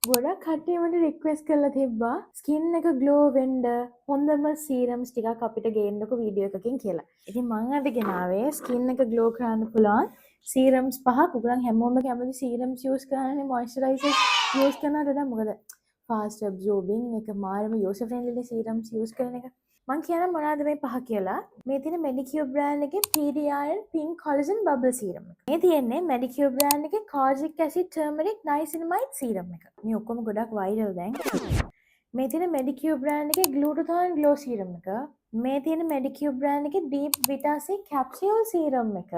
ගොඩක් කට්ටිය මට රික්වෙස්ට් කරලා තිබ්බා ස්කින් එක ග්ලෝ වෙන්න හොඳම සීරම්ස් ටිකක් අපිට ගේන්නකෝ වීඩියෝ එකකින් කියලා. ඉතින් මම අද ගෙනාවේ ස්කින් එක ග්ලෝ කරන්න පුළුවන් සීරම්ස් පහක්. උගලන් හැමෝම කැමති සීරම්ස් යූස් කරන්නේ මොයිස්චරයිසර් යූස් කරනවද මොකද ෆාස්ට් ඇබ්සෝර්බින් එක මාරම යූසර් ෆ්‍රෙන්ඩ්ලි සීරම්ස් යූස් කරන එක. මං කියන්න මොනවද මේ පහ කියලා. මේ තියෙන මෙඩිකියුර් බ්‍රෑන්ඩ් එකේ PDRN Pink Collagen Bubble Serum එක. මේ තියෙන්නේ මෙඩිකියුර් බ්‍රෑන්ඩ් එකේ Kojic Acid Turmeric Niacinamide Serum එක. මේ ඔක්කොම ගොඩක් වයිරල් දැන්. මේ තියෙන මෙඩිකියුර් බ්‍රෑන්ඩ් එකේ Glutathione Glow Serum එක. මේ තියෙන මෙඩිකියුර් බ්‍රෑන්ඩ් එකේ Deep Vita C Capsule Serum එක.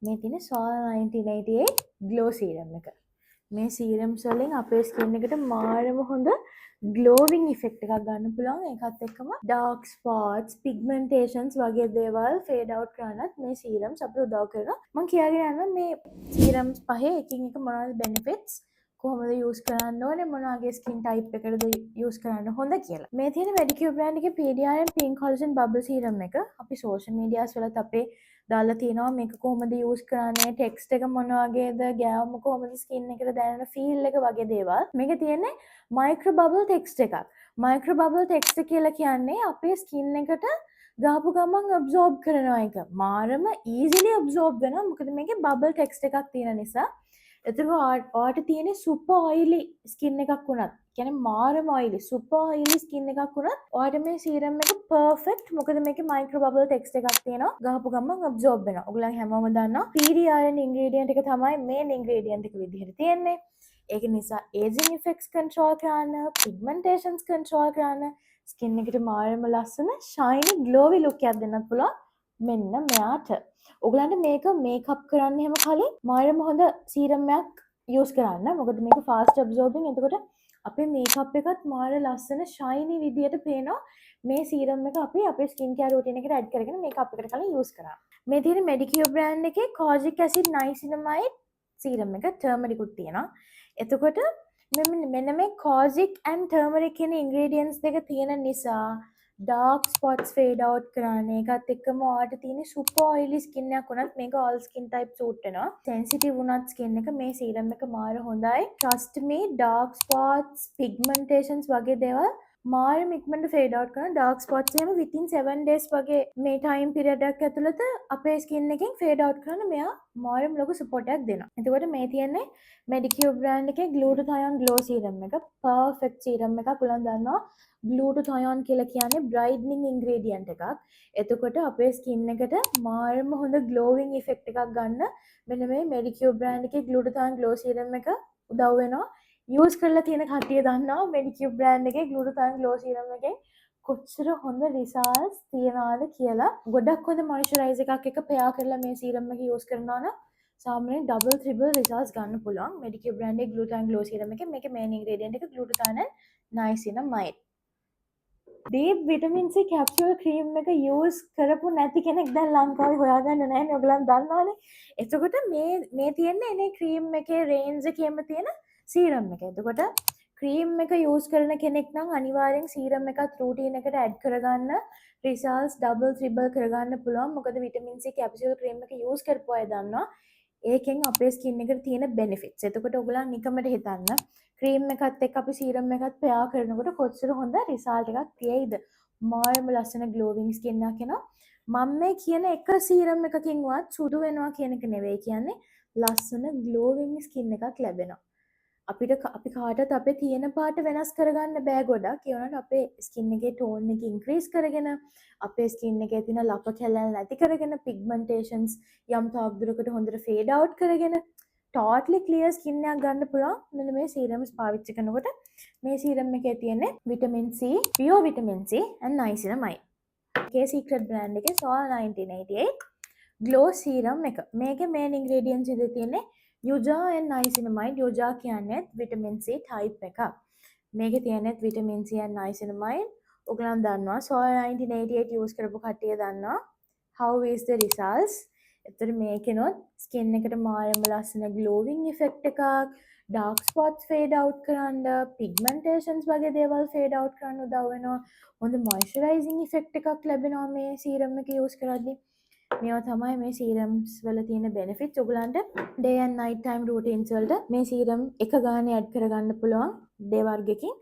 මේ තියෙන Sol 1988 Glow Serum එක. මේ සීරම්ස් වලින් අපේ ස්කින් එකට මාරම හොඳ ග්ලෝවිං ඉෆෙක්ට් එකක් ගන්න පුළුවන්. ඒකත් එක්කම ඩාර්ක් ස්පොට්ස්, පිග්මන්ටේෂන්ස් වගේ දේවල් ෆේඩ් අවුට් කරන්නත් මේ සීරම්ස් අපිට උදව් කරනවා. මම කියාගෙන යනවා මේ සීරම්ස් පහේ එකින් එක මොනවද බෙනිෆිට්ස්, කොහොමද යූස් කරන්න ඕනේ, මොනවාගේ ස්කින් ටයිප් එකකටද යූස් කරන්න හොඳ කියලා. මේ තියෙන මෙඩිකියුර් බ්‍රෑන්ඩ් එකේ PDRN Pink Collagen Bubble Serum එක අපි සෝෂල් මීඩියාස් වලත් අපේ දාලා තියෙනවා. මේක කොහොමද යූස් කරන්නේ, ටෙක්ස්ට් එක මොන වගේද, ගෑවුම කොහොමද ස්කින් එකට දැනෙන ෆීල් එක වගේ දේවල්. මේක තියෙන්නේ මයික්‍රෝ බබල් ටෙක්ස්ට් එකක්. මයික්‍රෝ බබල් ටෙක්ස්ට් කියලා කියන්නේ අපේ ස්කින් එකට ගාපු ගමන් අබ්සෝබ් කරනවා එක. මාරම ඊසිලි අබ්සෝබ් වෙනවා. මොකද මේකේ බබල් ටෙක්ස්ට් එකක් තියෙන නිසා. එතකොට ඔයාට තියෙන්නේ සුපර් ඔයිලි ස්කින් එකක් වුණත්, කියන්නේ මාරම ඔයිලි සුපර් ඔයිලි ස්කින් එකක් වුණත් ඔයාට මේ සීරම් එක පර්ෆෙක්ට්. මොකද මේකේ මයික්‍රෝ බබල් ටෙක්ස්ට් එකක් තියෙනවා. ගහපු ගමන් අබ්සෝබ් වෙනවා. ඔයගොල්ලන් හැමෝම දන්නවා PDRN ඉන්ග්‍රීඩියන්ට් එක තමයි මේන් ඉන්ග්‍රීඩියන්ට් එක විදිහට තියෙන්නේ. ඒක නිසා ඒජින් ඉෆෙක්ට්ස් කන්ට්‍රෝල් කරන්න, පිග්මන්ටේෂන්ස් කන්ට්‍රෝල් කරන්න, ස්කින් එකට මාරම ලස්සන ෂයිනි ග්ලෝවි ලුක් එකක් දෙන්න පුළුවන්. මෙන්න මෙයාට ඔයගලන්ට මේක මේකප් කරන්න හැම කලින් මාරම හොඳ සීරම් එකක් යූස් කරන්න. මොකද මේක ෆාස්ට් ඇබ්සෝර්බින්. එතකොට අපේ මේකප් එකත් මාර ලස්සන ෂයිනි විදියට පේනවා. මේ සීරම් එක අපි අපේ ස්කින් කෙයාර් රූටින් එකට ඇඩ් කරගෙන මේකප් එකට කලින් යූස් කරා. මේ තියෙන මෙඩිකියුර් බ්‍රෑන්ඩ් එකේ Kojic Acid Niacinamide සීරම් එක ටර්මරික් උත් තියෙනවා. එතකොට මෙන්න මේ Kojic and turmeric කියන ඉන්ග්‍රීඩියන්ට්ස් දෙක තියෙන නිසා ඩාර්ක් ස්පොට්ස් ෆේඩ් අවුට් කරන්න. ඒකත් එක්කම ඔයාට තියෙන සුපර් ඔයිලි ස්කින් එකක් වුණත් මේක all skin type සූට් වෙනවා. සෙන්සිටිව් වුණත් ස්කින් එක මේ සීරම් එක මාර හොඳයි. trust me ඩාර්ක් ස්පොට්ස්, පිග්මන්ටේෂන්ස් වගේ දේවල් මාරම ඉක්මනට ෆේඩ් අවුට් කරන. ඩාර්ක් ස්පොට්ස් එහෙම within 7 days වගේ මේ ටයිම් පීරියඩ් එකක් ඇතුළත අපේ ස්කින් එකෙන් ෆේඩ් අවුට් කරන මෙයා මාරම ලොකු සපෝට් එකක් දෙනවා. එතකොට මේ තියෙන්නේ මෙඩිකියුර් බ්‍රෑන්ඩ් එකේ Glutathione Glow Serum එක. පර්ෆෙක්ට් සීරම් එකක්. උලන් දන්නවා Glutathione කියලා කියන්නේ බ්‍රයිට්නින් ඉන්ග්‍රීඩියන්ට් එකක්. එතකොට අපේ ස්කින් එකට මාරම හොඳ ග්ලෝවිං ඉෆෙක්ට් එකක් ගන්න මෙන්න මේ මෙඩිකියුර් බ්‍රෑන්ඩ් එකේ Glutathione Glow Serum එක උදව් වෙනවා. යූස් කරලා තියෙන කට්ටිය දන්නවා මෙඩිකියුර් බ්‍රෑන්ඩ් එකේ Glutathione Glow Serum එකෙන් කොච්චර හොඳ රිසල්ට්ස් තියනවාද කියලා. ගොඩක් හොඳ මොයිස්චරයිසර් එකක් එක පෙයා කරලා මේ සීරම් එක යූස් කරනවා නම් සාමාන්‍යයෙන් ඩබල් ත්‍රිබල් රිසල්ට්ස් ගන්න පුළුවන්. මෙඩිකියුර් බ්‍රෑන්ඩ් එකේ Glutathione Glow Serum එකේ මේකේ මේන් ඉන්ග්‍රීඩියන්ට් එක Glutathione and Niacinamide. Deep vitamin C capsule cream එක යූස් කරපු නැති කෙනෙක් දැන් ලංකාවේ හොයාගන්න නැහැ නේ. ඔයගලන් දන්නවනේ. එතකොට මේ තියෙන්නේ එනේ ක්‍රීම් එකේ රේන්ජ් එකේම තියෙන සීරම් එක. එතකොට ක්‍රීම් එක යූස් කරන කෙනෙක් නම් අනිවාර්යෙන් සීරම් එකත් රූටින් එකට ඇඩ් කරගන්න රිසල්ට්ස් ඩබල් ත්‍රිබල් කරගන්න පුළුවන්. මොකද විටමින් C කැප්සියුල් ක්‍රීම් එක යූස් කරපු අය දන්නවා ඒකෙන් අපේ ස්කින් එකට තියෙන බෙනිෆිට්ස්. එතකොට ඔයගලන් නිකමට හිතන්න ක්‍රීම් එකත් එක්ක අපි සීරම් එකත් පෙයා කරනකොට කොච්චර හොඳ රිසල්ට් එකක් තියෙයිද. මාරම ලස්සන ග්ලෝවිං ස්කින් එකක් එනවා. මම මේ කියන එක සීරම් එකකින්වත් සුදු වෙනවා කියන එක නෙවෙයි කියන්නේ. ලස්සන ග්ලෝවිං ස්කින් එකක් ලැබෙනවා. අපි කාටත් අපේ තියෙන පාට වෙනස් කරගන්න බෑ ගොඩක්. ඒ වුණාට අපේ ස්කින් එකේ ටෝන් එක ඉන්ක්‍රීස් කරගෙන අපේ ස්කින් එකේ තියෙන ලප කැලල් නැති කරගෙන පිග්මන්ටේෂන්ස් යම් තාක් දුරකට හොඳට ෆේඩ් අවුට් කරගෙන ටෝටලි ක්ලියර් ස්කින් එකක් ගන්න පුළුවන් මෙන්න මේ සීරම්ස් පාවිච්චි කරනකොට. මේ සීරම් එකේ තියෙන්නේ vitamin C, pure vitamin C and niacinamide. K Secret brand එකේ Sol 1988 Glow Serum එක. මේකේ මේන් ඉන්ග්‍රීඩියන්ට්ස් ඉද තියෙන්නේ Yuja and Niacinamide. Yuja කියන්නේ විටමින් C type එකක්. මේකේ තියෙන්නේ විටමින් C and Niacinamide. ඔයගලන් දන්නවා Sol 1988 use කරපු කට්ටිය දන්නවා how is the results. එතකොට මේකෙනොත් ස්කින් එකට මාරම ලස්සන glowing effect එකක්, dark spots fade out කරන්න, pigmentations වගේ දේවල් fade out කරන්න උදව් වෙනවා. හොඳ moisturizing effect එකක් ලැබෙනවා මේ serum එක use කරද්දී. මේවා තමයි මේ සීරම්ස් වල තියෙන බෙනිෆිට්ස්. ඔයගලන්ට day and night time routines වලට මේ සීරම් එක ගානේ ඇඩ් කරගන්න පුළුවන් day වර්ගයකින්.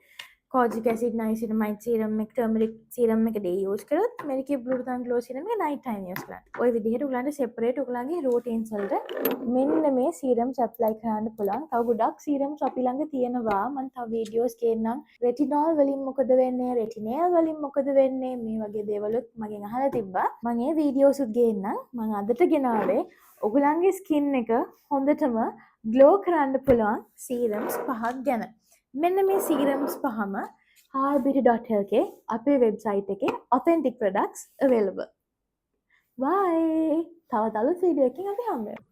කොජික් ඇසිඩ් නයිසිනමයිඩ් සීරම් එක ටර්මරික් සීරම් එක day use කරොත් මෙරිකේ ග්ලූටාන් ග්ලෝ සීරම් එක night time use කරන්න. ওই විදිහට ඔයගලන්ට separate ඔයගලන්ගේ routines වලට මෙන්න මේ සීරම්ස් apply කරන්න පුළුවන්. තව ගොඩක් සීරම්ස් අපි ළඟ තියෙනවා. මම තව වීඩියෝස් ගේන්නම්. retinol වලින් මොකද වෙන්නේ? retinol වලින් මොකද වෙන්නේ? මේ වගේ දේවලුත් මගෙන් අහලා තිබ්බා. මම ඒ වීඩියෝස් උත් ගේන්නම්. මම අදට ගෙනාවේ ඔයගලන්ගේ ස්කින් එක හොඳටම ග්ලෝ කරන්න පුළුවන් සීරම්ස් පහක් ගැන. මෙන්න මේ සීරම්ස් පහම heartbeauty.lk අපේ වෙබ්සයිට් එකේ authentic products available. bye. තවත් අලුත් වීඩියෝ එකකින් අපි හම්බ වෙමු.